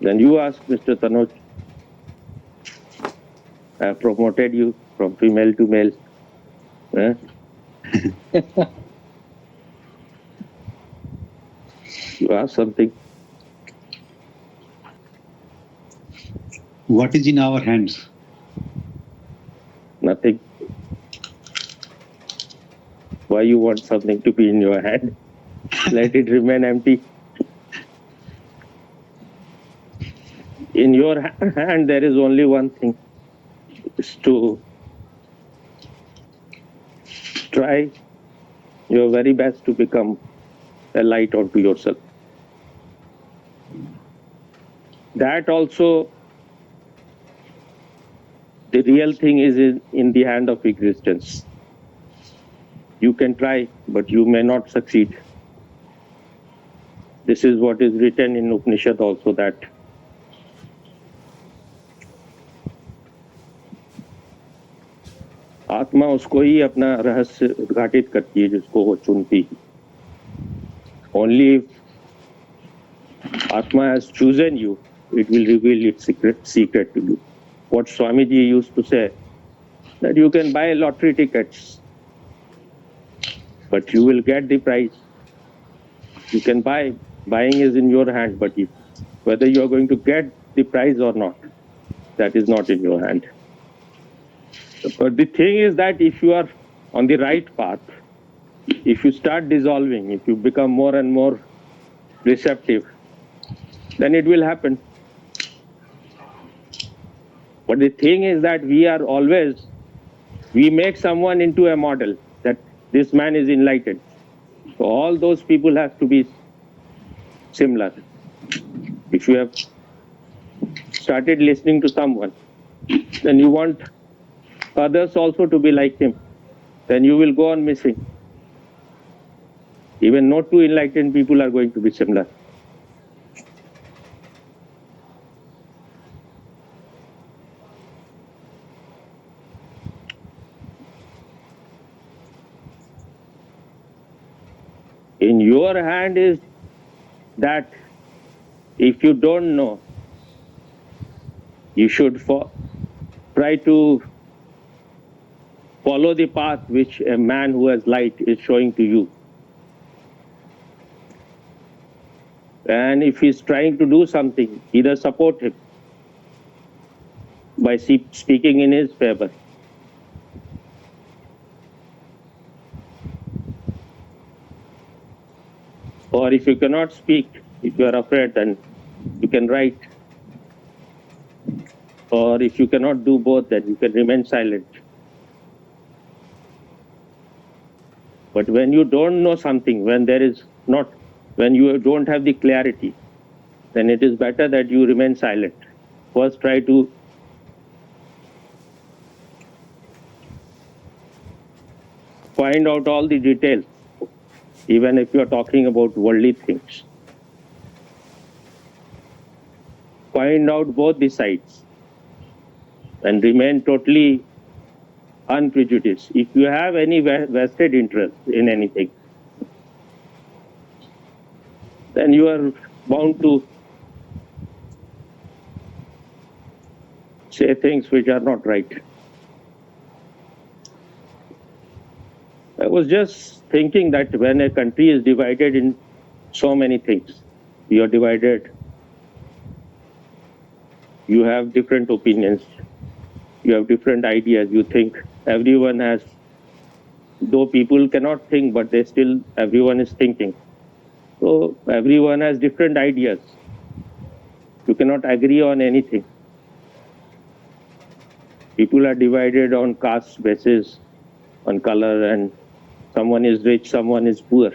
Then you ask Mr. Tanoj, I have promoted you from female to male. Eh? You ask something. What is in our hands? Nothing. Why you want something to be in your hand? Let it remain empty. In your hand, there is only one thing, is to try your very best to become a light onto yourself. That also, the real thing is in the hand of existence. You can try, but you may not succeed. This is what is written in Upanishad also, that आत्मा उसको ही अपना रहस्य उद्घाटित करती है जिसको वो चुनती है. Only if Atma has chosen you, it will reveal its secret to you. What Swamiji used to say, that you can buy lottery tickets, but you will get the prize. You can buy, buying is in your hand, but whether you are going to get the prize or not, that is not in your hand. But the thing is that if you are on the right path, if you start dissolving, if you become more and more receptive, then it will happen. But the thing is that we make someone into a model, that this man is enlightened. So all those people have to be similar. If you have started listening to someone, then you want others also to be like him, then you will go on missing. Even not too enlightened people are going to be similar. In your hand is that if you don't know, you should try to follow the path which a man who has light is showing to you. And if he's trying to do something, either support him by speaking in his favor. Or if you cannot speak, if you are afraid, then you can write. Or if you cannot do both, then you can remain silent. But when you don't know something, when you don't have the clarity, then it is better that you remain silent. First, try to find out all the details, even if you are talking about worldly things. Find out both the sides and remain totally unprejudiced. If you have any vested interest in anything, then you are bound to say things which are not right. I was just thinking that when a country is divided in so many things, you are divided, you have different opinions, you have different ideas, you think everyone has, though people cannot think, but everyone is thinking. So everyone has different ideas. You cannot agree on anything. People are divided on caste basis, on color, and someone is rich, someone is poor.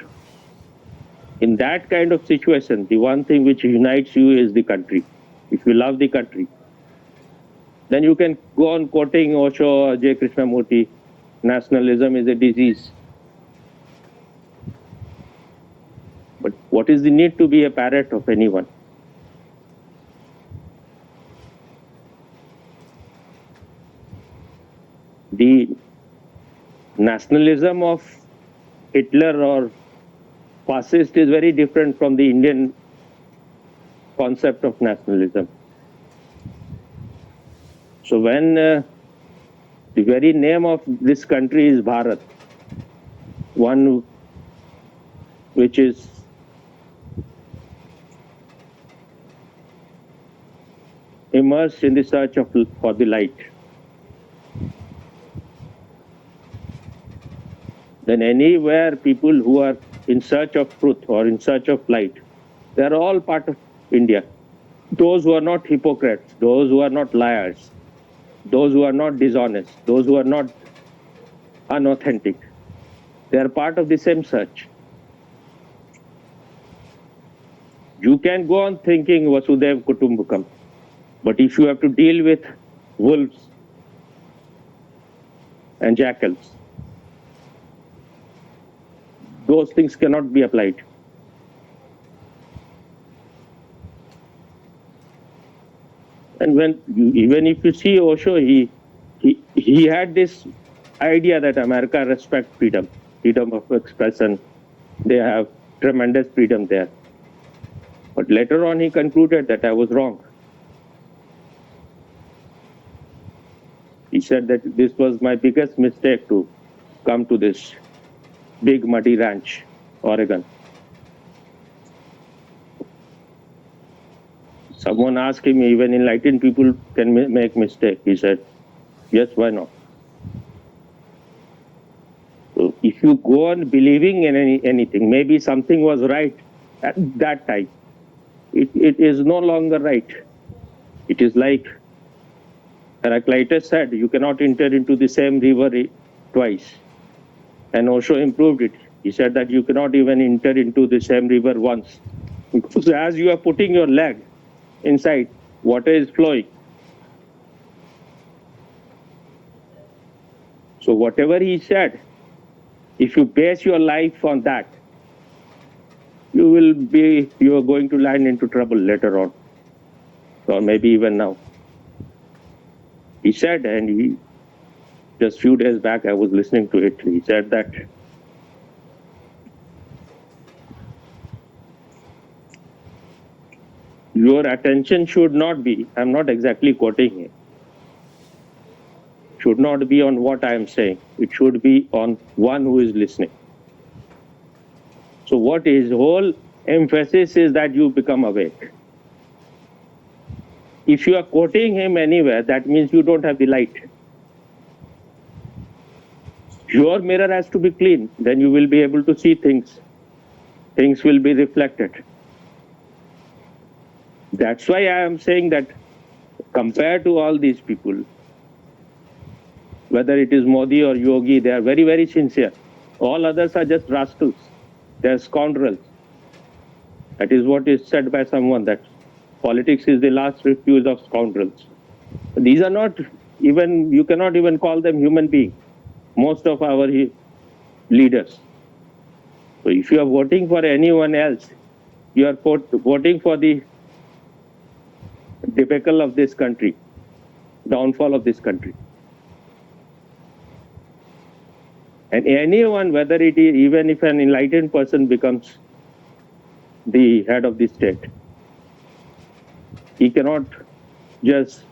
In that kind of situation, the one thing which unites you is the country. If you love the country, then you can go on quoting Osho or J. Krishnamurti, nationalism is a disease. But what is the need to be a parrot of anyone? The nationalism of Hitler or fascist is very different from the Indian concept of nationalism. So when the very name of this country is Bharat, one which is immersed in the search for the light, then anywhere people who are in search of truth or in search of light, they are all part of India. Those who are not hypocrites, those who are not liars, those who are not dishonest, those who are not unauthentic, they are part of the same search. You can go on thinking Vasudev Kutumbakam, but if you have to deal with wolves and jackals, those things cannot be applied. And even if you see Osho, he had this idea that America respects freedom of expression. They have tremendous freedom there. But later on, he concluded that I was wrong. He said that this was my biggest mistake to come to this big muddy ranch, Oregon. Someone asked him, even enlightened people can make mistake. He said, yes, why not? So if you go on believing in anything, maybe something was right at that time. It is no longer right. It is like Heraclitus said, you cannot enter into the same river twice. And Osho improved it. He said that you cannot even enter into the same river once. Because as you are putting your leg inside, water is flowing. So whatever he said, if you base your life on that, you are going to land into trouble later on, or maybe even now. He said, and just few days back I was listening to it, he said that your attention should not be, I'm not exactly quoting it, should not be on what I am saying. It should be on one who is listening. So what his whole emphasis is that you become awake. If you are quoting him anywhere, that means you don't have the light. Your mirror has to be clean, then you will be able to see things. Things will be reflected. That's why I am saying that compared to all these people, whether it is Modi or Yogi, they are very, very sincere. All others are just rascals. They are scoundrels. That is what is said by someone, that politics is the last refuge of scoundrels. These are not even, you cannot even call them human beings, most of our leaders. So if you are voting for anyone else, you are voting for the debacle of this country, downfall of this country. And anyone, whether it is, even if an enlightened person becomes the head of the state, he cannot just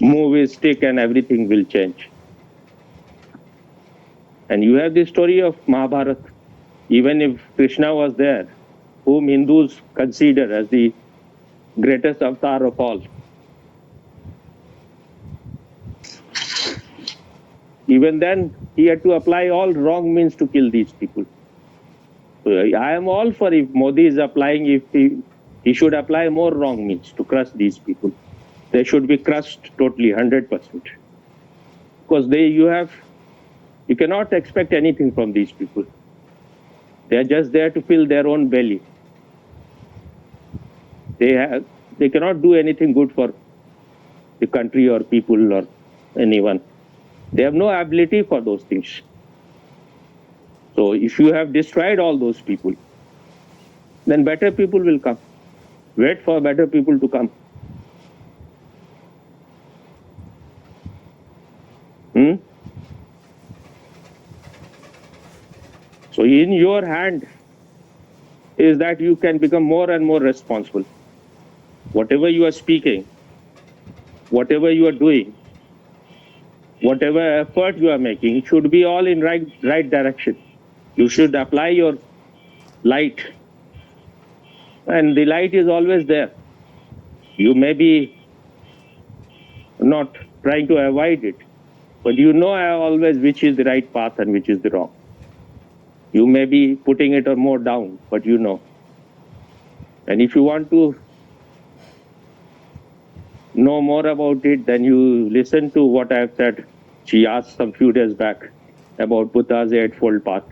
move his stick and everything will change. And you have the story of Mahabharata. Even if Krishna was there, whom Hindus consider as the greatest avatar of all, even then he had to apply all wrong means to kill these people. So I am all for, if Modi is applying, if he should apply more wrong means to crush these people. They should be crushed totally, 100%. Because you cannot expect anything from these people. They are just there to fill their own belly. They cannot do anything good for the country or people or anyone. They have no ability for those things. So if you have destroyed all those people, then better people will come. Wait for better people to come. So in your hand is that you can become more and more responsible. whatever you are speaking, whatever you are doing, whatever effort you are making should be all in right direction. You should apply your light, and the light is always there. You may be not trying to avoid it, but you know always which is the right path and which is the wrong. You may be putting it more down, but you know. And if you want to know more about it, then you listen to what I have said. She asked some few days back about Buddha's Eightfold Path.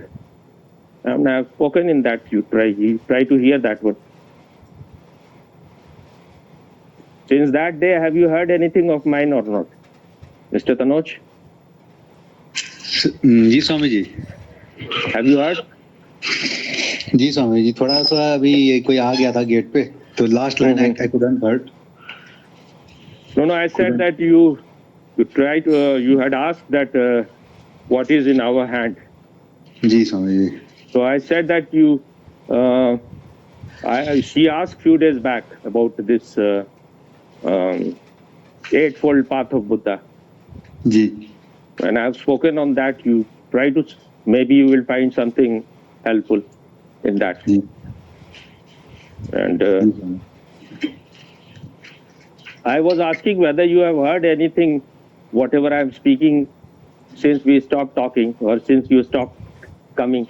And I have spoken in that. You try to hear that one. Since that day, have you heard anything of mine or not, Mr. Tanoj? Ji Swami ji. Have you heard? जी स्वामी जी, थोड़ा सा अभी कोई आ गया था gate पे, तो last line I couldn't heard. No, I said that you had asked that what is in our hand. जी Swami ji. So I said that she asked few days back about this Eightfold Path of Buddha. जी. And I have spoken on that. You try to, maybe you will find something helpful in that. जी. And I was asking whether you have heard anything, whatever I am speaking, since we stopped talking or since you stopped coming.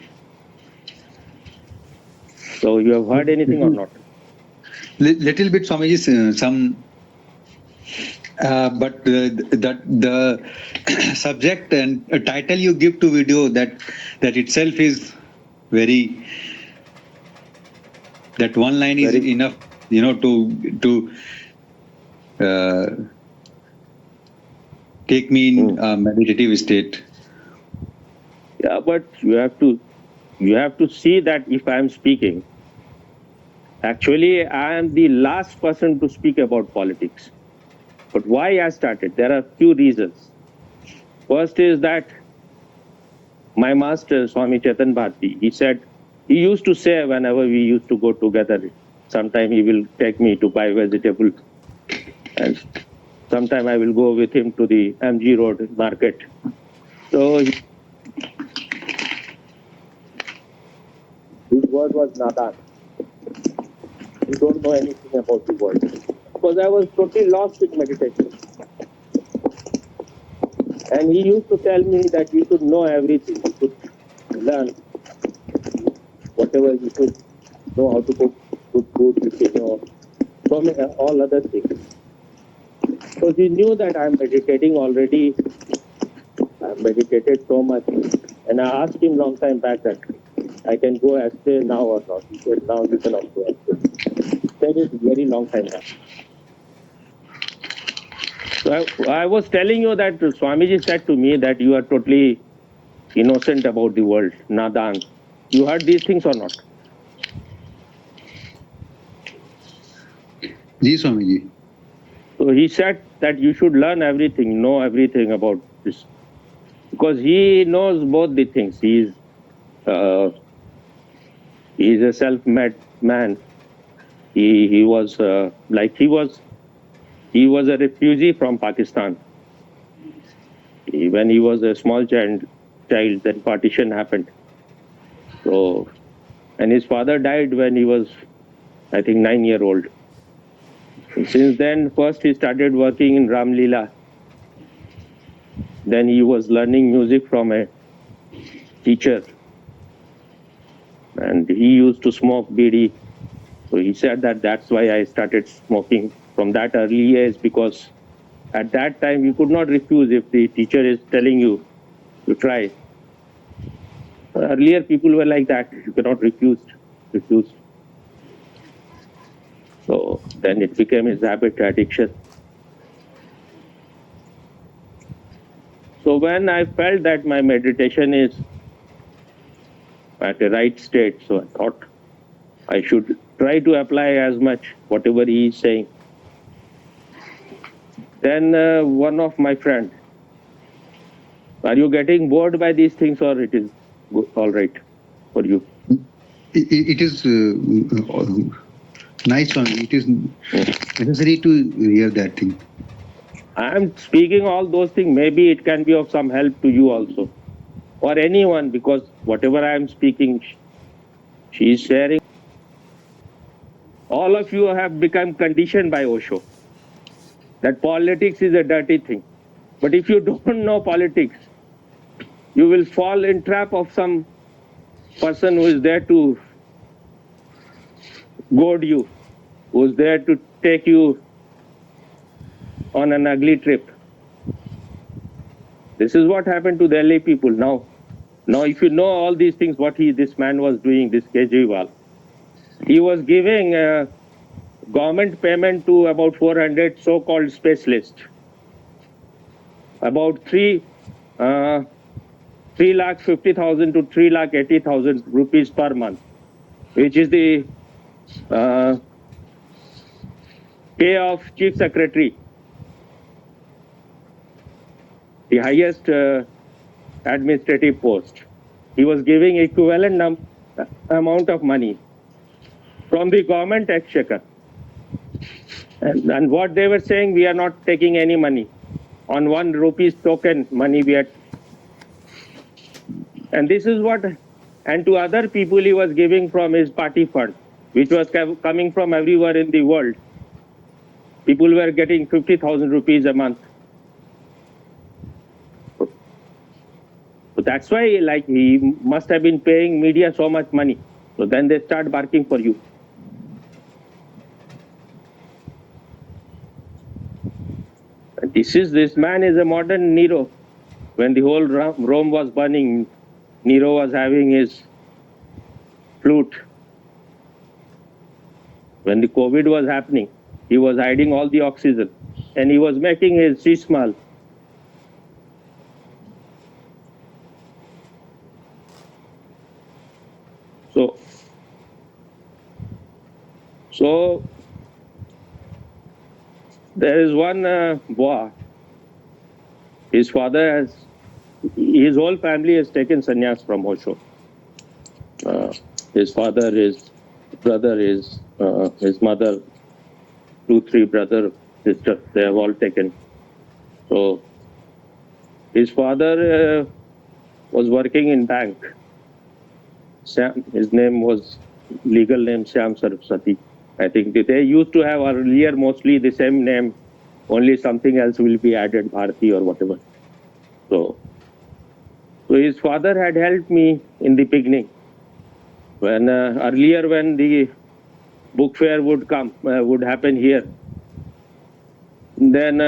So you have heard anything or not? Little bit, Swamiji, some, but the subject and title you give to video, that itself is very, that one line is Very enough, to take me in a meditative state. Yeah, but you have to see that if I am speaking, actually I am the last person to speak about politics. But why I started? There are few reasons. First is that my master, Swami Chetan Bharti, he used to say whenever we used to go together, sometime he will take me to buy vegetable, and sometime I will go with him to the MG Road market. So his word was Nadan. You don't know anything about the world. Because I was totally lost in meditation. And he used to tell me that you should know everything. You should learn whatever, you should know how to cook good food, you should know so many, all other things. So he knew that I am meditating already. I have meditated so much. And I asked him long time back that I can go astray now or not. He said, now you can also astray. He said it very long time now. So I was telling you that Swamiji said to me that you are totally innocent about the world, Nadan. You heard these things or not? Ji Swamiji. So he said that you should learn everything, know everything about this. Because he knows both the things. He is a self-made man. He was a refugee from Pakistan. When he was a small child, then partition happened. So, and his father died when he was, I think, 9-year-old. Since then, first he started working in Ram Leela. Then he was learning music from a teacher. And he used to smoke bidi. So he said that that's why I started smoking from that early age, because at that time you could not refuse if the teacher is telling you to try. Earlier people were like that, you cannot refuse. So then it became his habit, addiction. So when I felt that my meditation is at the right state, so I thought I should try to apply as much whatever he is saying. Then one of my friends, are you getting bored by these things or it is all right for you? It is Nice, Swami. It is necessary to hear that thing. I am speaking all those things. Maybe it can be of some help to you also, or anyone, because whatever I am speaking, she is sharing. All of you have become conditioned by Osho that politics is a dirty thing. But if you don't know politics, you will fall in trap of some person who is there to goad you, who is there to take you on an ugly trip. This is what happened to the LA people now. Now, if you know all these things, what this man was doing, this Kejriwal, he was giving government payment to about 400 so-called specialists, about 3,50,000 to 3,80,000 rupees per month, which is the pay of chief secretary, the highest administrative post. He was giving equivalent amount of money from the government exchequer. And what they were saying, we are not taking any money. On 1 rupees token money we had. And this is what, and to other people he was giving from his party fund, which was coming from everywhere in the world. People were getting 50,000 rupees a month. So that's why, like, he must have been paying media so much money. So then they start barking for you. And this man is a modern Nero. When the whole Rome was burning, Nero was having his flute. When the COVID was happening, he was hiding all the oxygen and he was making his shismal. So there is one boy. His father his whole family has taken sannyas from Osho. His father, his brother, his mother, 2-3 brother, sister, they have all taken. So his father was working in bank. His name was legal name Shyam Saraswati. I think they used to have earlier mostly the same name, only something else will be added, Bharati or whatever. So his father had helped me in the beginning. When earlier when the book fair would happen here, then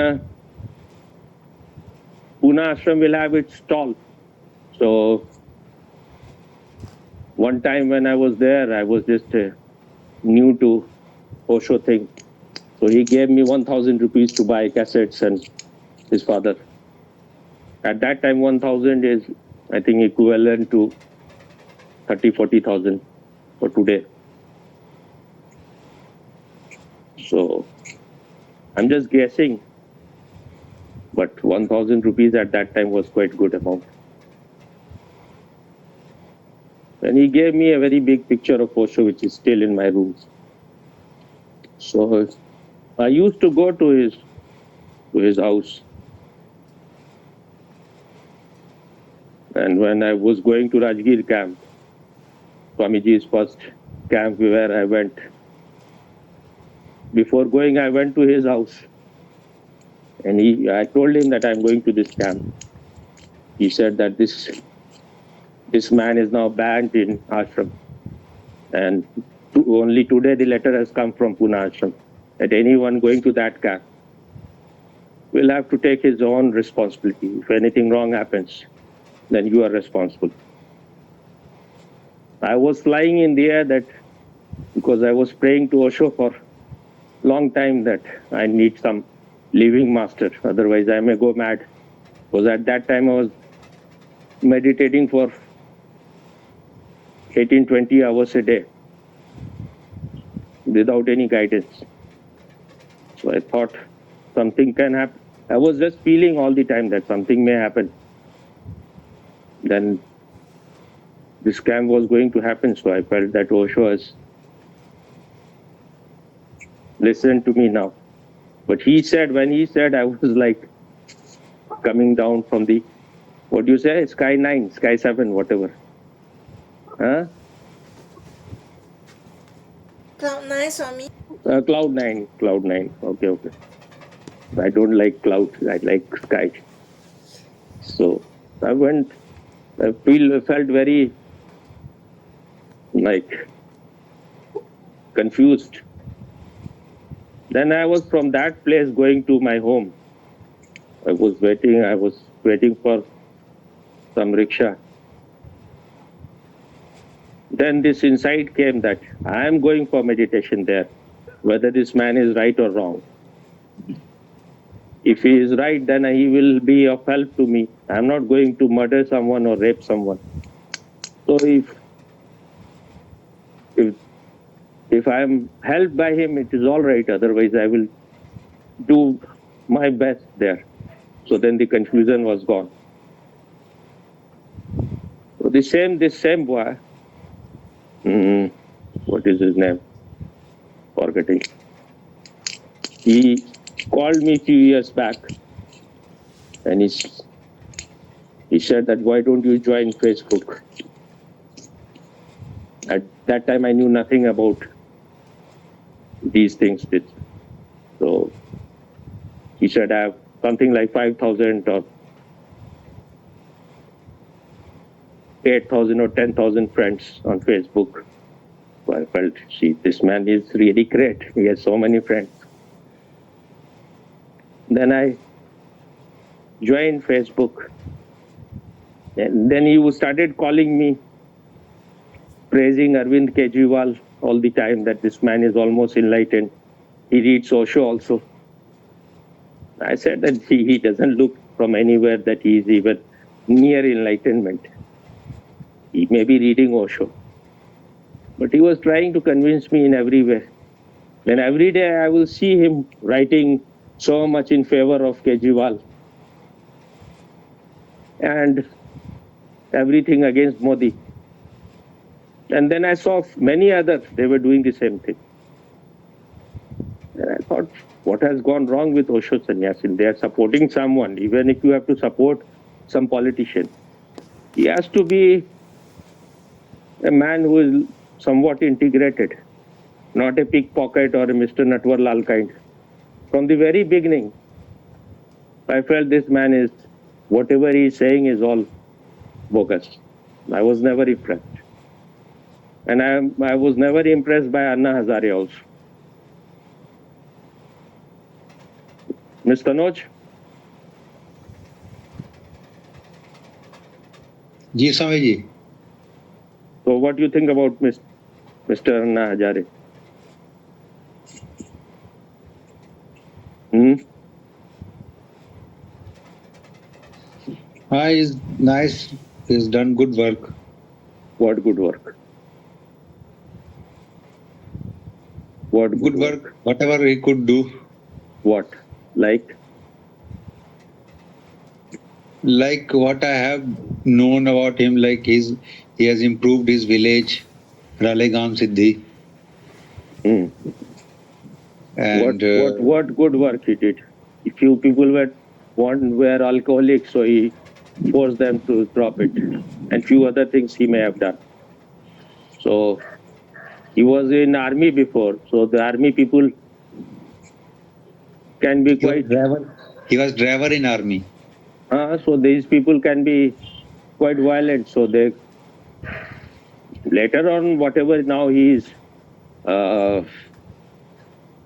Pune Ashram will have its stall. So one time when I was there, I was just new to Osho thing. So he gave me 1,000 rupees to buy cassettes and his father. At that time, 1,000 is, I think, equivalent to 30,000-40,000 for today. So I'm just guessing, but 1,000 rupees at that time was quite good amount. And he gave me a very big picture of Osho, which is still in my room. So I used to go to his house. And when I was going to Rajgir camp, Swamiji's first camp where I went, before going, I went to his house. And I told him that I'm going to this camp. He said that this man is now banned in ashram. And only today the letter has come from Pune Ashram that anyone going to that camp will have to take his own responsibility. If anything wrong happens, then you are responsible. I was flying in the air that because I was praying to Osho for a long time that I need some living master, otherwise I may go mad. Because at that time I was meditating for 18-20 hours a day without any guidance. So I thought something can happen. I was just feeling all the time that something may happen. Then this scam was going to happen, so I felt that Osho has listen to me now. But when he said, I was like coming down from the, what do you say, sky 9, sky 7, whatever. Huh? Cloud 9, Swami. Cloud 9. Okay. I don't like clouds, I like sky. So I felt very like confused. Then I was from that place going to my home. I was waiting for some rickshaw. Then this insight came that I am going for meditation there, whether this man is right or wrong. If he is right, then he will be of help to me. I am not going to murder someone or rape someone. So if I am helped by him, it is all right. Otherwise, I will do my best there. So then the confusion was gone. So this same boy, what is his name? Forgetting. He called me a few years back, and he said that, why don't you join Facebook? At that time, I knew nothing about these things. So he said, I have something like 5,000 or 8,000 or 10,000 friends on Facebook. So I felt, this man is really great. He has so many friends. Then I joined Facebook. And then he started calling me, praising Arvind Kejriwal all the time, that this man is almost enlightened. He reads Osho also. I said that he doesn't look from anywhere that he is even near enlightenment. He may be reading Osho. But he was trying to convince me in every way. Then every day I will see him writing so much in favor of Kejriwal and everything against Modi. And then I saw many others, they were doing the same thing. And I thought, what has gone wrong with Osho Sannyasin? They are supporting someone, even if you have to support some politician. He has to be a man who is somewhat integrated, not a pickpocket or a Mr. Natwar Lal kind. From the very beginning, I felt this man is, whatever he is saying is all bogus. I was never impressed. And I was never impressed by Anna Hazare also. Mr. Noj? Ji, Swami ji. So what do you think about Mr. Anna Hazare? He's nice. He's done good work. What good work? What Good work. Whatever he could do. What? Like What I have known about him, like he has improved his village, Ralegam Siddhi. And what good work he did? A few people were alcoholics, so he forced them to drop it, and few other things he may have done. So he was in army before, so the army people can be quite. He was driver in army. So these people can be quite violent. So they later on, whatever now he is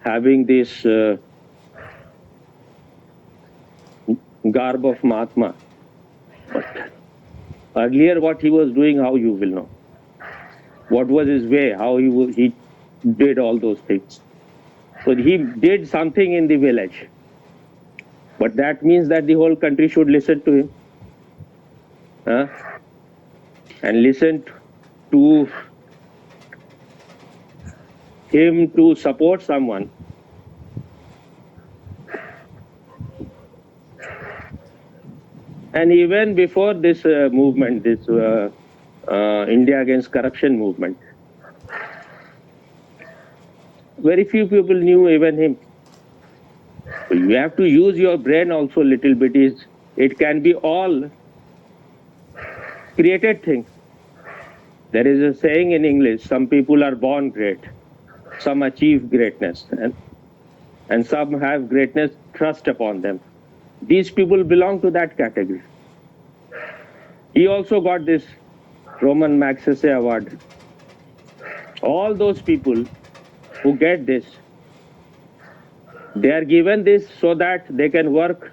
having this garb of Mahatma. But earlier, what he was doing, how you will know. What was his way? How he did all those things. So he did something in the village. But that means that the whole country should listen to him. And listen to him to support someone. And even before this movement, this India Against Corruption movement, very few people knew even him. So you have to use your brain also a little bit. It can be all created things. There is a saying in English, some people are born great, some achieve greatness, and some have greatness thrust upon them. These people belong to that category. He also got this Roman Magsaysay award. All those people who get this, they are given this so that they can work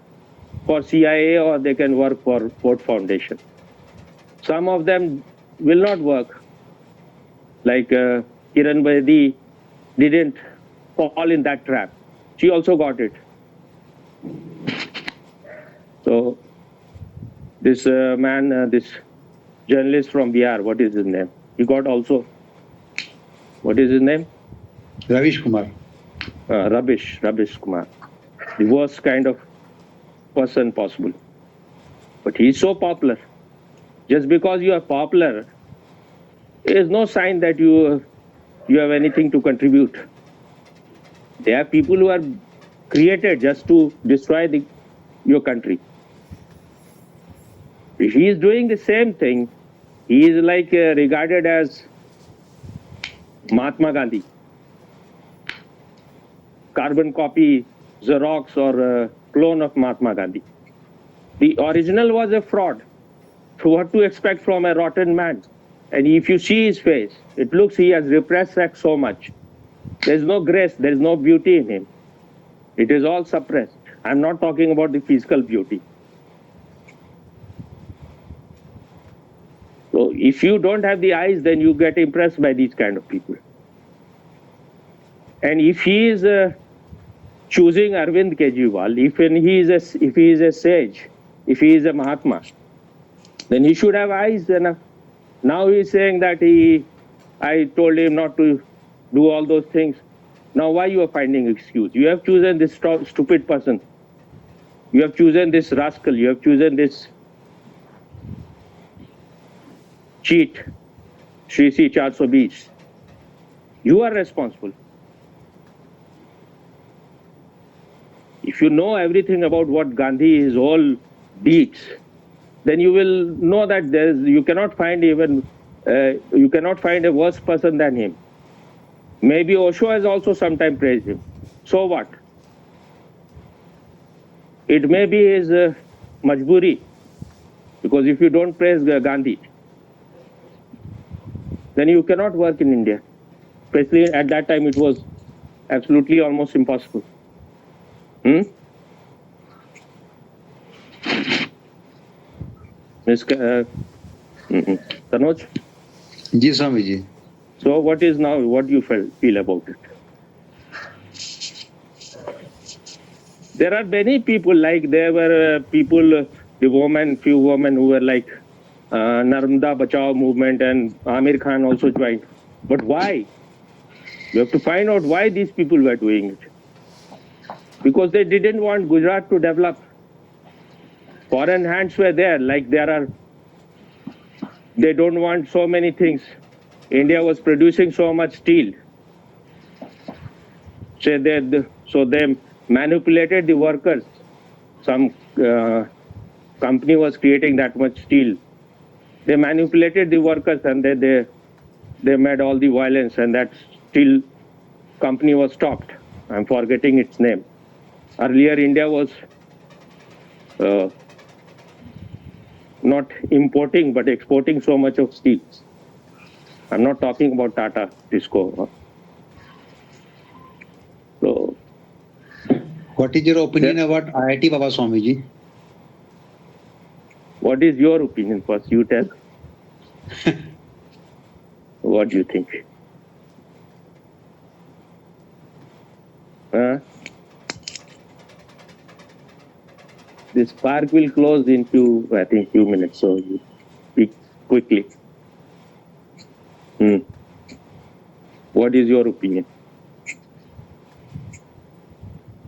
for CIA or they can work for Ford Foundation. Some of them will not work. Like Kiran Bedi didn't fall in that trap. She also got it. So this man, this journalist from Bihar, what is his name? He got also, what is his name? Ravish Kumar. Rabish Kumar. The worst kind of person possible. But he's so popular. Just because you are popular is no sign that you have anything to contribute. There are people who are created just to destroy your country. He is doing the same thing. He is like regarded as Mahatma Gandhi. Carbon copy, Xerox or clone of Mahatma Gandhi. The original was a fraud. So what to expect from a rotten man? And if you see his face, it looks he has repressed sex so much. There's no grace, there's no beauty in him. It is all suppressed. I'm not talking about the physical beauty. So if you don't have the eyes, then you get impressed by these kind of people. And if he is choosing Arvind Kejriwal, if he is a sage, if he is a Mahatma, then he should have eyes enough. Now he is saying that I told him not to do all those things. Now why you are finding excuse? You have chosen this stupid person. You have chosen this rascal. You have chosen this cheat, Shri 420. You are responsible. If you know everything about what Gandhi, his whole deeds, then you will know that you cannot find a worse person than him. Maybe Osho has also sometimes praised him. So what? It may be his majburi, because if you don't praise Gandhi, then you cannot work in India. Especially at that time, it was absolutely almost impossible. Ms. Tanoj? Ji Swamiji. So what do you feel about it? There are many people, like there were few women who were like Narmada Bachao movement, and Amir Khan also joined. But why? You have to find out why these people were doing it. Because they didn't want Gujarat to develop. Foreign hands were there, like they don't want so many things. India was producing so much steel. So they manipulated the workers. Some company was creating that much steel. They manipulated the workers, and they made all the violence, and that steel company was stopped. I'm forgetting its name. Earlier, India was not importing but exporting so much of steel. I'm not talking about Tata, Tisco. So, What is your opinion about IIT Baba Swamiji? what is your opinion first? You tell. What do you think? This park will close in few minutes, so you speak quickly. What is your opinion?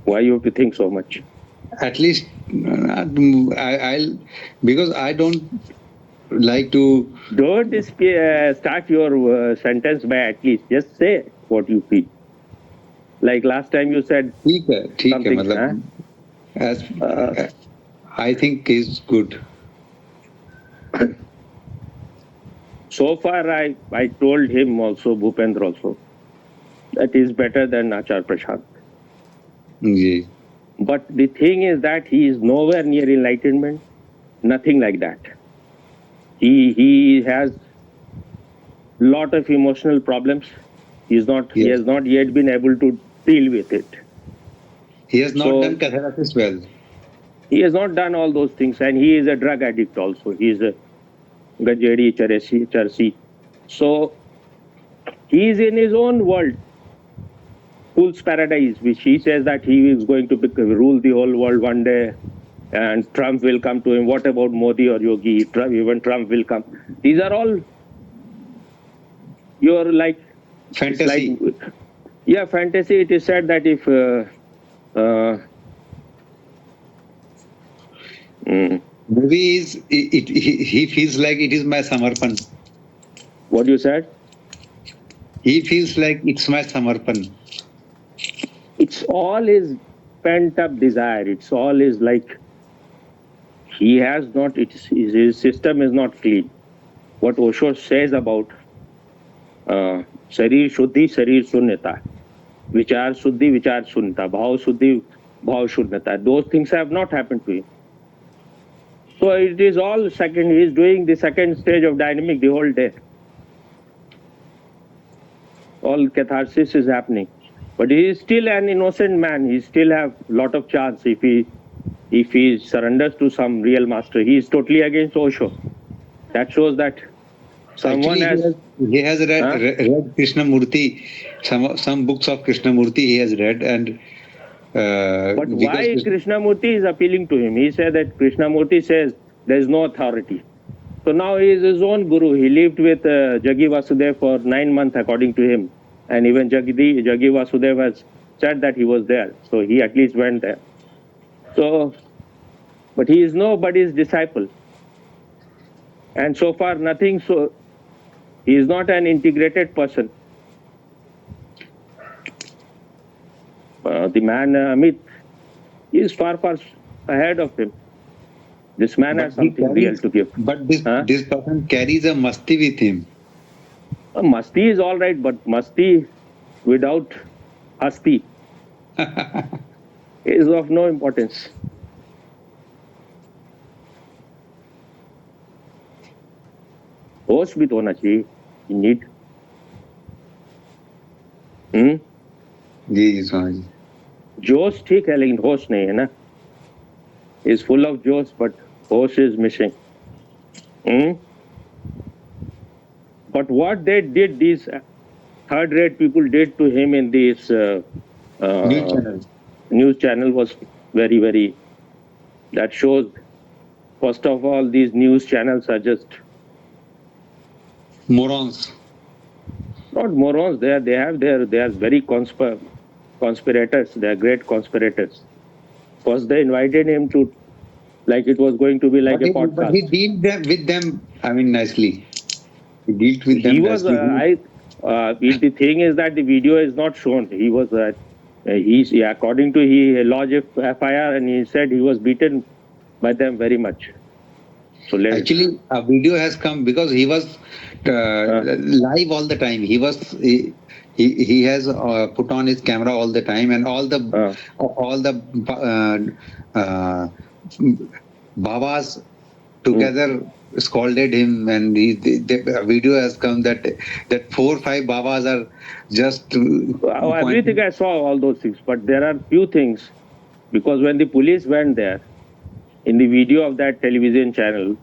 Why you have to think so much? At least I'll because I don't like to. Don't start your sentence by at least. Just say what you feel. Like last time you said ठीक है something, मतलब as I think is good. So far, I told him also, Bhupendra also, that is better than Achar Prashant. Ji But the thing is that he is nowhere near enlightenment, nothing like that. He has lot of emotional problems. He Yes. has not yet been able to deal with it. He has not So- done catharsis well. He has not done all those things, and he is a drug addict also. He is a Gajedi, Charsi. So he is in his own world, fool's paradise, which he says that he is going to rule the whole world one day, and Trump will come to him. What about Modi or Yogi? Even Trump will come. These are all your like Fantasy. It's like, yeah, fantasy. It is said that if Movie is he feels like it is my samarpan. what you said, He feels like it's my samarpan. it's all his pent up desire. It's all his like he has not. His system is not clean. What Osho says about Sharir Shuddhi, Sharir Shunyata, Vichar Shuddhi, Vichar Shunyata, Bhav Shuddhi, Bhav Shunyata. Those things have not happened to him. So it is all second. He is doing the second stage of dynamic the whole day. All catharsis is happening, but he is still an innocent man. He still have lot of chance if he surrenders to some real master. He is totally against Osho. That shows that someone Actually, he has read, Huh? read Krishnamurti, some books of Krishnamurti he has read, and But because why Krishnamurti is appealing to him? He said that Krishnamurti says there is no authority. So now he is his own guru. He lived with Jagi Vasudev for 9 months, according to him. And even Jagi Vasudev has said that he was there. So he at least went there. So, but he is nobody's disciple. And so far, nothing. So he is not an integrated person. The man, Amit, is far ahead of him. This man has something real to give. But this person carries a masti with him. Masti is all right, but masti without asti is of no importance. होश भी तो होना चाहिए. You need. जी स्वामी जी. जोश ठीक है लेकिन होश नहीं है ना. Is full of josh, but hosh is missing. But what they did, these third-rate people did to him in this news channel was very, very. That shows. First of all, these news channels are just morons. Not morons. They are very conspirators. They are great conspirators. First, they invited him to, like it was going to be like a podcast. But he dealt with them. I mean, nicely. He dealt with them. He was. The thing is that the video is not shown. He was. According to he lodged FIR and he said he was beaten by them very much. So actually, a video has come because he was live all the time. He has put on his camera all the time, and all the Babas together scolded him, and the video has come that 4 or 5 Babas are just. Everything I saw all those things, but there are few things because when the police went there, in the video of that television channel,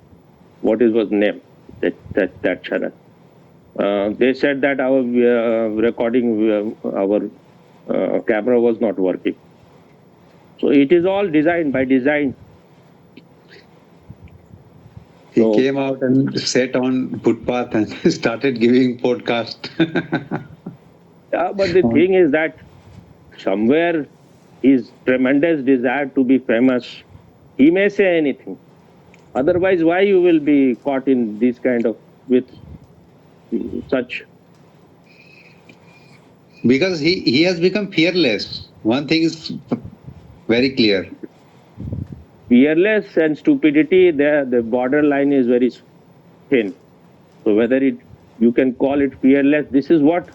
what was the name that channel? They said that our recording, our camera was not working. So it is all designed by design. He came out and sat on footpath and started giving podcast. Yeah, but the thing is that somewhere his tremendous desire to be famous, he may say anything. Otherwise, why you will be caught in this kind of with such Because he has become fearless. One thing is very clear. Fearless and stupidity, the borderline is very thin. So whether you can call it fearless, this is what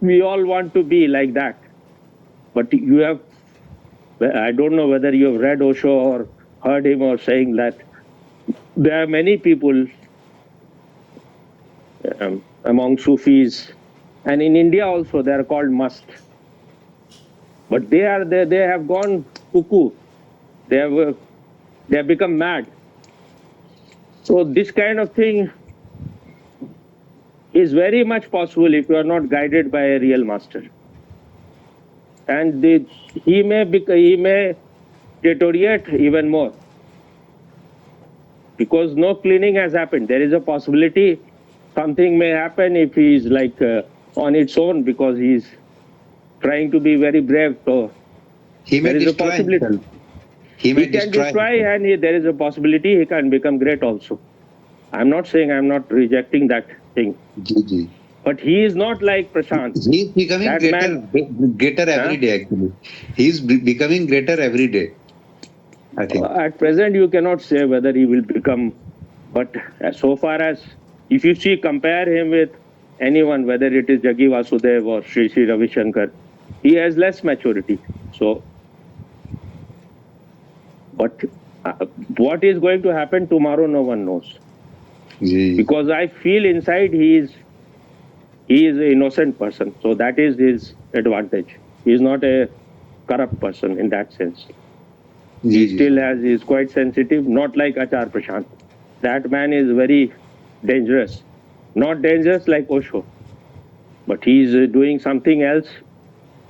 we all want to be, like that. But you have, I don't know whether you have read Osho or heard him or saying that there are many people among Sufis, and in India also they are called must. But they have gone cuckoo. They have become mad. So this kind of thing is very much possible if you are not guided by a real master. And he may deteriorate even more, because no cleaning has happened. There is a possibility something may happen if he is like on its own, because he is trying to be very brave. So He may there is a destroy possibility. himself. He may He can destroy destroy, himself. and there is a possibility he can become great also. I'm not saying, I'm not rejecting that thing. Ji. But he is not like Prashant. He is becoming That greater every day, actually. He is becoming greater every day, I think. At present, you cannot say whether he will become, but so far as, if you see, compare him with anyone, whether it is Jaggi Vasudev or Sri Sri Ravi Shankar, he has less maturity. So, but what is going to happen tomorrow, no one knows. Ji. Because I feel inside he is an innocent person. So that is his advantage. He is not a corrupt person in that sense. He still is quite sensitive, not like Achar Prashant. That man is very dangerous. Not dangerous like Osho, but he is doing something else,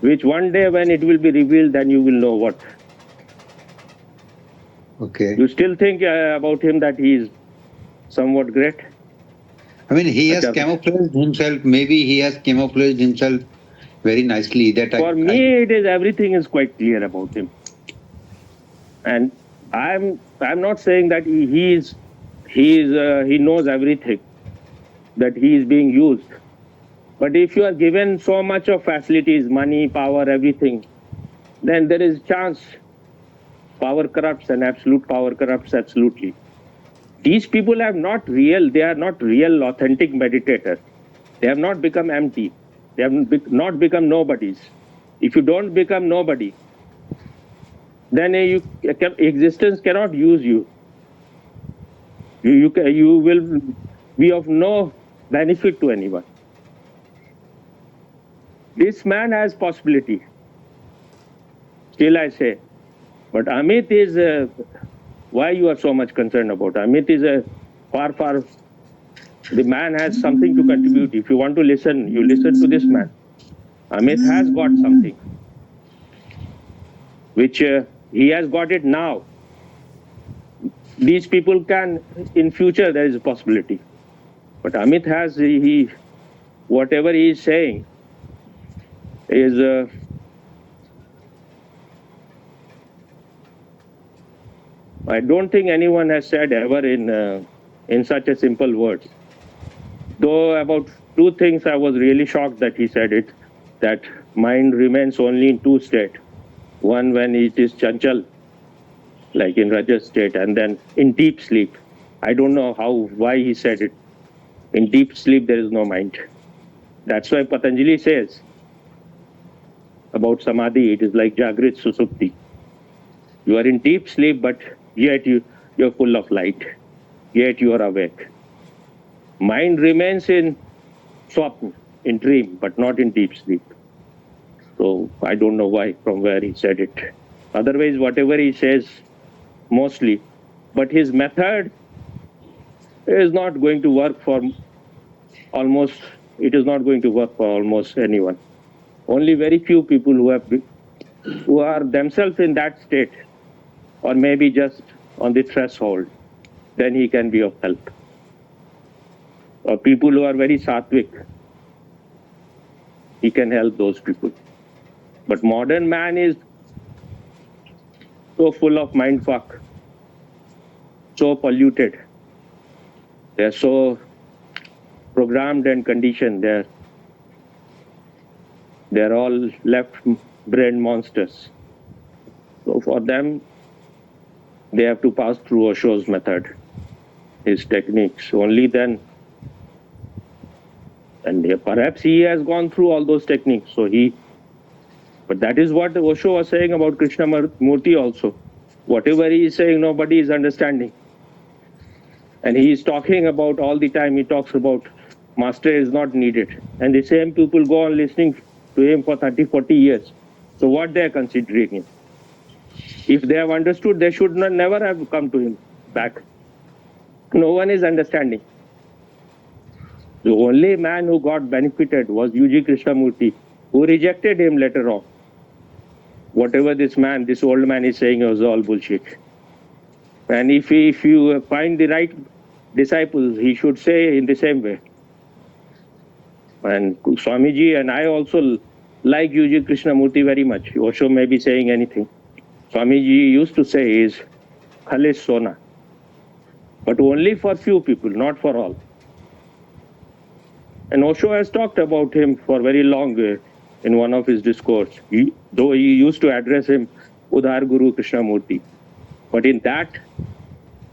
which one day when it will be revealed, then you will know what. Okay. You still think about him that he is somewhat great? I mean, he has camouflaged himself. Maybe he has camouflaged himself very nicely. That For me, it is everything is quite clear about him. And I'm not saying that he knows everything, that he is being used. But if you are given so much of facilities, money, power, everything, then there is chance power corrupts, and absolute power corrupts absolutely. These people they are not real authentic meditators. They have not become empty. They have not become nobodies. If you don't become nobody, then existence cannot use you. You will be of no benefit to anyone. This man has possibility. Still I say. But Amit is, why you are so much concerned about? Amit is a far, the man has something to contribute. If you want to listen, you listen to this man. Amit has got something, which he has got it now. These people can, in future, there is a possibility. But Amit has, whatever he is saying is, I don't think anyone has said ever in such a simple words. Though about two things I was really shocked that he said it, that mind remains only in two states. One when it is chanchal, like in Rajas state, and then in deep sleep. I don't know why he said it. In deep sleep, there is no mind. That's why Patanjali says about Samadhi, it is like Jagrit Susupti. You are in deep sleep, but yet you're full of light. Yet you are awake. Mind remains in swapn, in dream, but not in deep sleep. So I don't know why, from where he said it. Otherwise, whatever he says, mostly, but his method is not going to work for almost anyone. Only very few people who are themselves in that state, or maybe just on the threshold, then he can be of help. Or people who are very sattvic, he can help those people. But modern man is so full of mind fuck, so polluted. They're so programmed and conditioned. They're all left-brain monsters. So for them, they have to pass through Osho's method, his techniques. Only then, and perhaps he has gone through all those techniques. But that is what Osho was saying about Krishnamurti also. Whatever he is saying, nobody is understanding. And he is talking about all the time, he talks about master is not needed. And the same people go on listening to him for 30, 40 years. So what they are considering him? If they have understood, they should never have come to him back. No one is understanding. The only man who got benefited was UG Krishnamurti, who rejected him later on. Whatever this old man is saying was all bullshit. And if you find the right disciples, he should say in the same way. And Swamiji and I also like UG Krishnamurti very much. Osho may be saying anything. Swamiji used to say is Khalish Sona. But only for few people, not for all. And Osho has talked about him for very long in one of his discourse. Though he used to address him Udhar Guru Krishnamurti. But in that,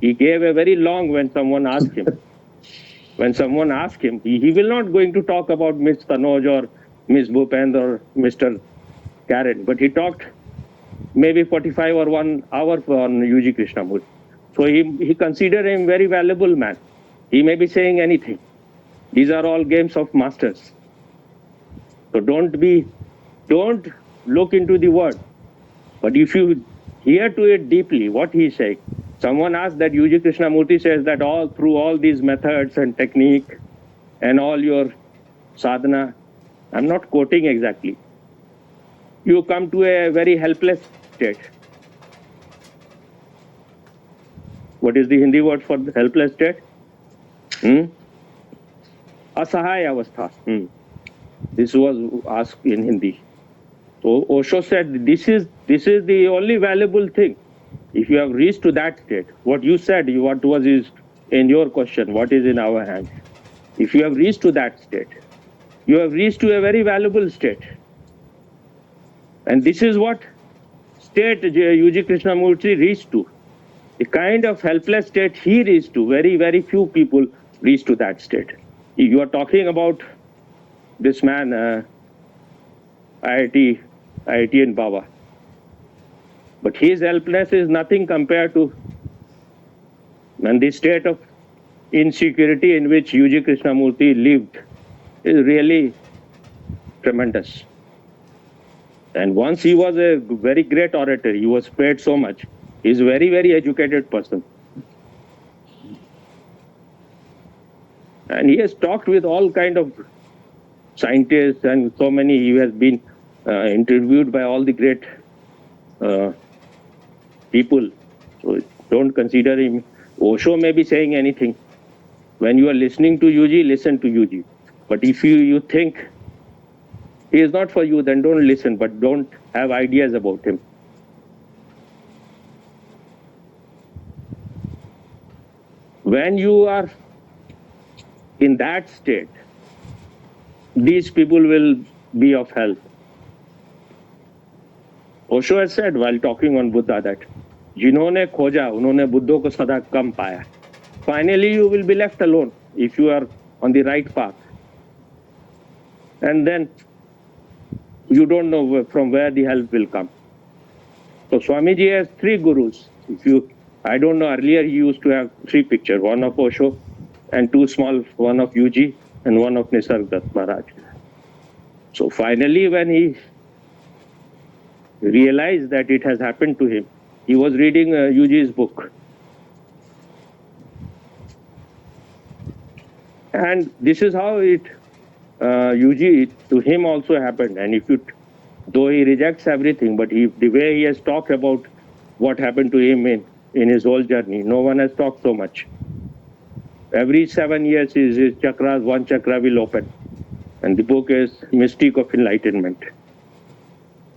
he gave a very long when someone asked him. When someone asked him, he will not going to talk about Miss Tanoj or Miss Bhupend or Mr. Karen, but he talked maybe 45 or 1 hour on UG Krishnamurti. So he considered him very valuable man. He may be saying anything. These are all games of masters. So don't look into the word. But if you hear to it deeply, what he is saying. Someone asked that UG Krishnamurti says that through all these methods and technique and all your sadhana, I'm not quoting exactly, you come to a very helpless state. What is the Hindi word for the helpless state? Asahaya avastha. This was asked in Hindi. So Osho said, this is the only valuable thing. If you have reached to that state, what you said, what was in your question, what is in our hands? If you have reached to that state, you have reached to a very valuable state. And this is what state UG Krishnamurti reached to. The kind of helpless state he reached to, very, very few people reach to that state. You are talking about this man, IIT Baba. But his helplessness is nothing compared to and the state of insecurity in which UG Krishnamurti lived is really tremendous. And once he was a very great orator, he was paid so much. He's a very, very educated person. And he has talked with all kind of scientists and so many. He has been interviewed by all the great people. So don't consider him. Osho may be saying anything. When you are listening to UG, listen to UG. But if you think he is not for you, then don't listen, but don't have ideas about him. When you are in that state, these people will be of help. Osho has said while talking on Buddha that जिन्होंने खोजा उन्होंने बुद्धों को सदा कम पाया. Finally, you will be left alone if you are on the right path. And then you don't know from where the help will come. So Swamiji has 3 gurus. I don't know, earlier he used to have 3 pictures, one of Osho and 2 small, one of UG and one of Nisargadatta Maharaj. So finally, when he realized that it has happened to him, he was reading UG's book. And this is how UG to him also happened. And though he rejects everything, but the way he has talked about what happened to him in his whole journey, no one has talked so much. Every 7 years, his chakras, one chakra will open. And the book is Mystique of Enlightenment.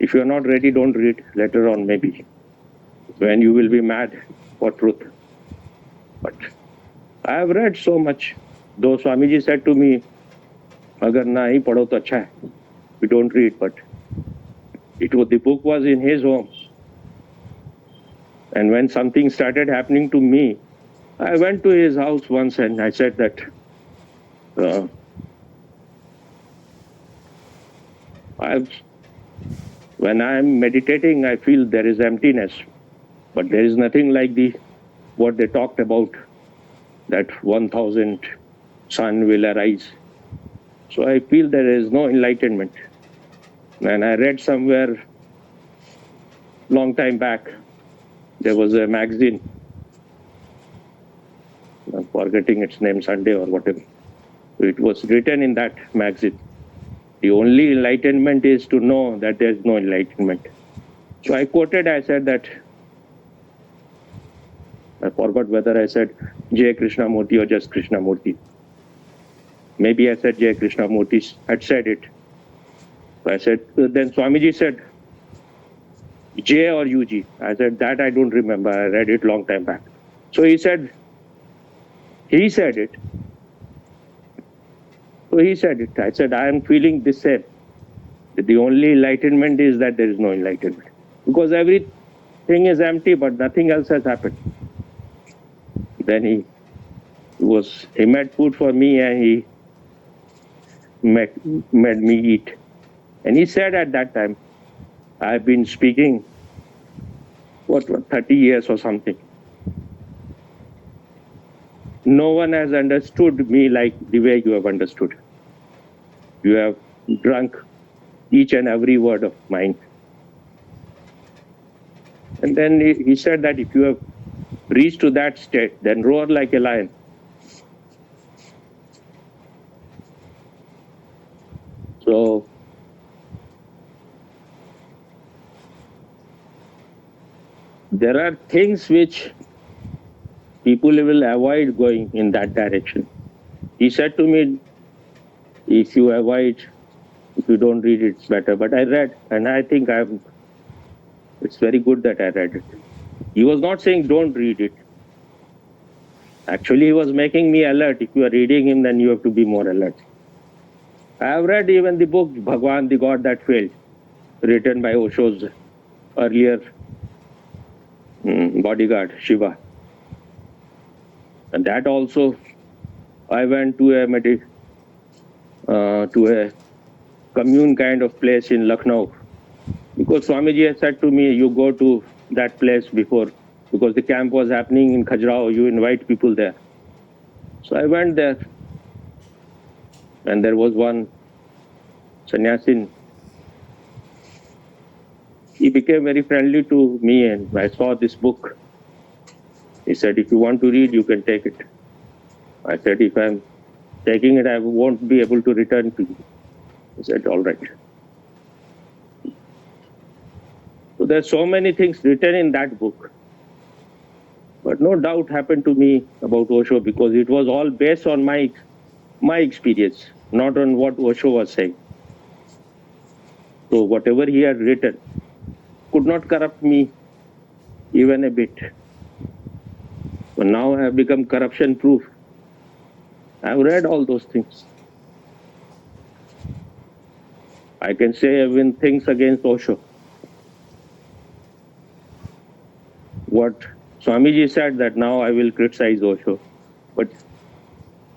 If you are not ready, don't read. Later on, maybe. When you will be mad for truth. But I have read so much. Though Swamiji said to me, Agar nahi padho to acha hai. We don't read, but the book was in his home. And when something started happening to me, I went to his house once and I said that when I'm meditating, I feel there is emptiness, but there is nothing like what they talked about, that 1,000 sun will arise. So I feel there is no enlightenment. And I read somewhere long time back, there was a magazine, I'm forgetting its name, Sunday or whatever. It was written in that magazine, the only enlightenment is to know that there is no enlightenment. So I quoted, I said that, I forgot whether I said Jai Krishnamurti or just Krishnamurti. Maybe I said Jai Krishnamurti had said it. So I said, then Swamiji said, J or UG? I said, that I don't remember. I read it long time back. So he said it. So he said it. I said, I am feeling the same. The only enlightenment is that there is no enlightenment. Because everything is empty, but nothing else has happened. Then he made food for me and he made me eat. And he said at that time, I've been speaking, 30 years or something. No one has understood me like the way you have understood. You have drunk each and every word of mine. And then he said that if you have reached to that state, then roar like a lion. So there are things which people will avoid going in that direction. He said to me, if you don't read it, it's better. But I read, and I think it's very good that I read it. He was not saying don't read it. Actually, he was making me alert. If you are reading him, then you have to be more alert. I have read even the book, Bhagwan, the God That Failed, written by Osho's earlier bodyguard, Shiva. And that also, I went to a commune kind of place in Lucknow. Because Swamiji had said to me, you go to that place before, because the camp was happening in Khajuraho, you invite people there. So I went there. And there was one sannyasin. He became very friendly to me and I saw this book. He said, if you want to read, you can take it. I said, if I'm taking it, I won't be able to return to you. He said, all right. So there's so many things written in that book. But no doubt happened to me about Osho because it was all based on my experience, not on what Osho was saying. So whatever he had written could not corrupt me even a bit. But now I have become corruption proof. I have read all those things. I can say even things against Osho. What Swamiji said that now I will criticize Osho, but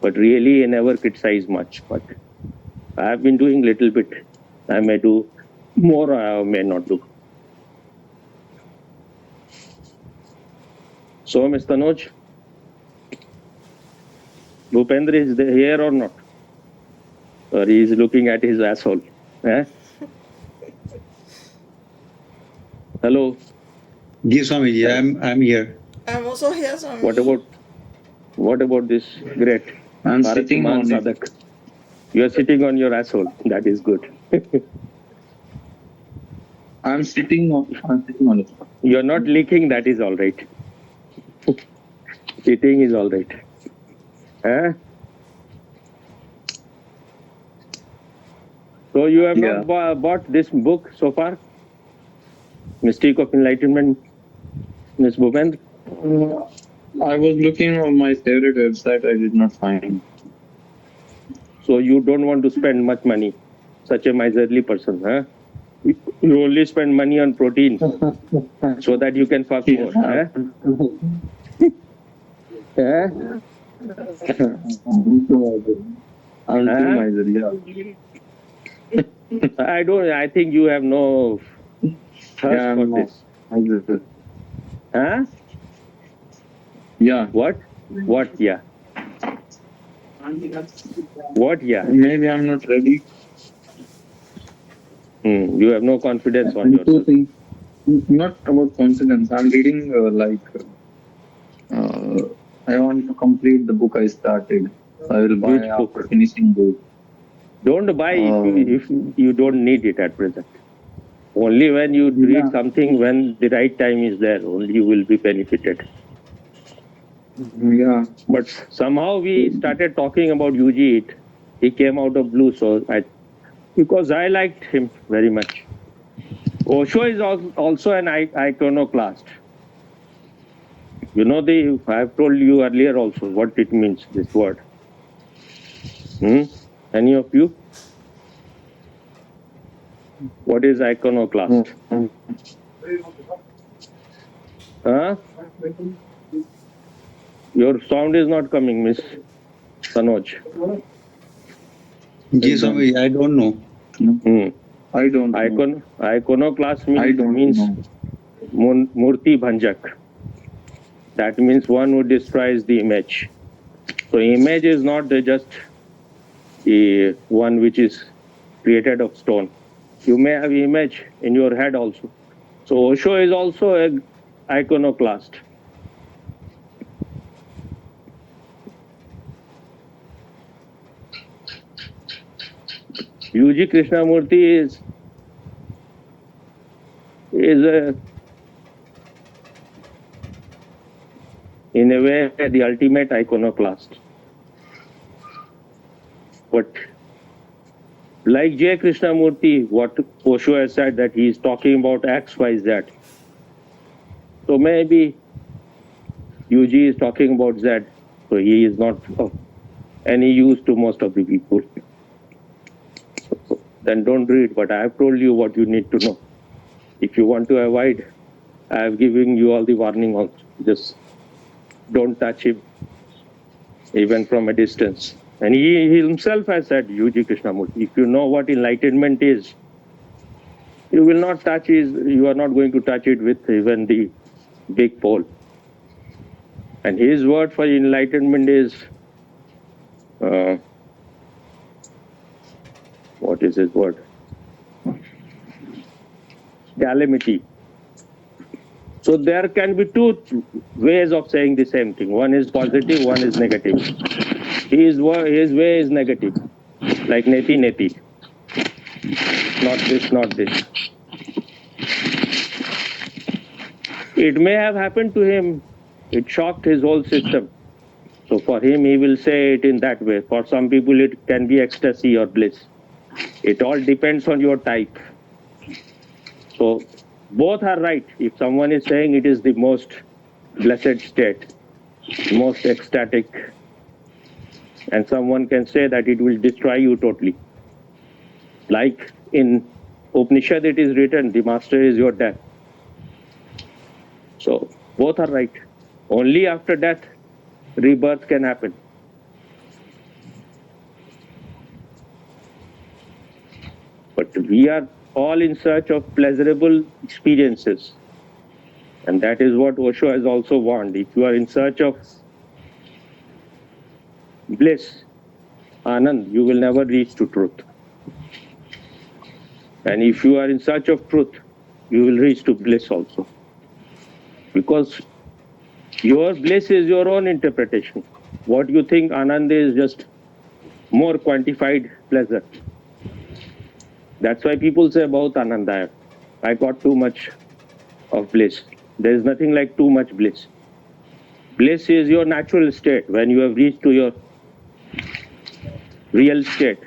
really I never criticize much. But I have been doing little bit. I may do more, I may not do. So, Mr. Noj, Bhupendra is here or not? Or he is looking at his asshole? Eh? Hello. Ji Swamiji, I'm here. I'm also here, Swami. What about this great I'm Bharat sitting Kumar on it. Sadhak? You are sitting on your asshole. That is good. I'm sitting on it. You are not leaking. That is all right. Sitting is all right. Eh? So you have not bought this book so far? Mystique of Enlightenment, Ms. Bhupendra? I was looking on my favorite website. I did not find. So you don't want to spend much money. such a miserly person, huh? You only spend money on protein so that you can fuck more, huh? Huh? I'm too Huh? miserly. Yeah. I think you have no thirst Yeah, for no. this. Huh? Yeah. What? What? Yeah. What? Yeah. Maybe I'm not ready. You have no confidence on I'm too yourself. think. Not about confidence. I'm reading I want to complete the book I started. I will buy Which book? after finishing the. Don't buy if you don't need it at present. Only when you Yeah. read something when the right time is there, only you will be benefited. Yeah. But somehow we started talking about UG. He came out of blue, so because I liked him very much. Osho is also an iconoclast. You know, I've told you earlier also what it means, this word. Any of you? What is iconoclast? Huh? Your sound is not coming, Miss Sanoj. Ji Swami, I don't know. I don't know. Iconoclast I don't means know. Murti Bhanjak. That means one who destroys the image. So image is not just a one which is created of stone. You may have image in your head also. So Osho is also an iconoclast. UG Krishnamurti is in a way the ultimate iconoclast. But like J. Krishnamurti, what Osho has said that he is talking about X, Y, Z. So maybe UG is talking about Z. So he is not of any use to most of the people. Then don't read, but I have told you what you need to know. If you want to avoid, I have given you all the warning also. Just don't touch him, even from a distance. And he himself has said, UG Krishnamurti, if you know what enlightenment is, you will not touch it, you are not going to touch it with even the big pole. And his word for enlightenment is, what is his word? Calamity. So there can be two ways of saying the same thing. One is positive, one is negative. His way is negative, like neti neti. Not this, not this. It may have happened to him. It shocked his whole system. So for him, he will say it in that way. For some people, it can be ecstasy or bliss. It all depends on your type. So both are right. If someone is saying it is the most blessed state, most ecstatic, and someone can say that it will destroy you totally. Like in Upanishad, it is written, the master is your death. So both are right. Only after death, rebirth can happen. But we are all in search of pleasurable experiences. And that is what Osho has also warned. If you are in search of bliss, Anand, you will never reach to truth. And if you are in search of truth, you will reach to bliss also. Because your bliss is your own interpretation. What you think Anand is just more quantified pleasure. That's why people say about Ananda, I got too much of bliss. There is nothing like too much bliss. Bliss is your natural state when you have reached to your real state.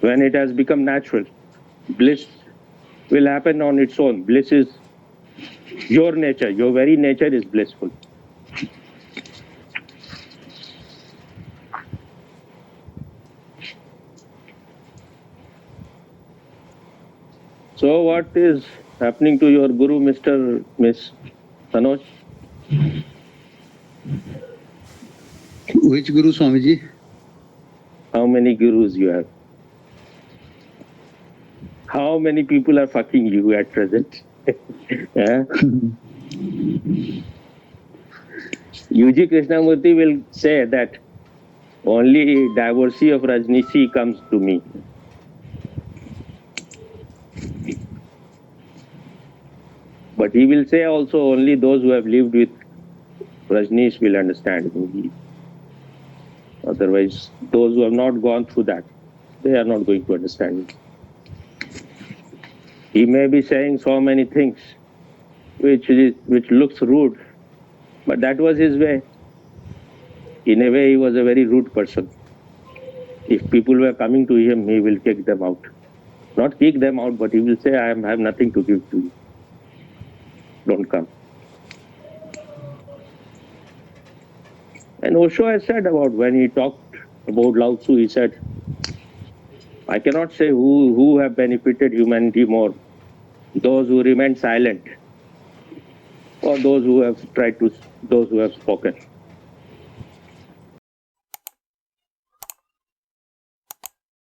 When it has become natural, bliss will happen on its own. Bliss is your nature. Your very nature is blissful. So what is happening to your guru, Miss Manoj? Which Guru Swamiji? How many gurus you have? How many people are fucking you at present? Yeah? UG Krishnamurti will say that only divorcee of Rajnishi comes to me. But he will say also only those who have lived with Rajneesh will understand me. Otherwise, those who have not gone through that, they are not going to understand me. He may be saying so many things which looks rude, but that was his way. In a way, he was a very rude person. If people were coming to him, he will kick them out. Not kick them out, but he will say, I have nothing to give to you. Don't come. And Osho has said about, when he talked about Lao Tzu, he said, I cannot say who have benefited humanity more, those who remain silent or those who have spoken.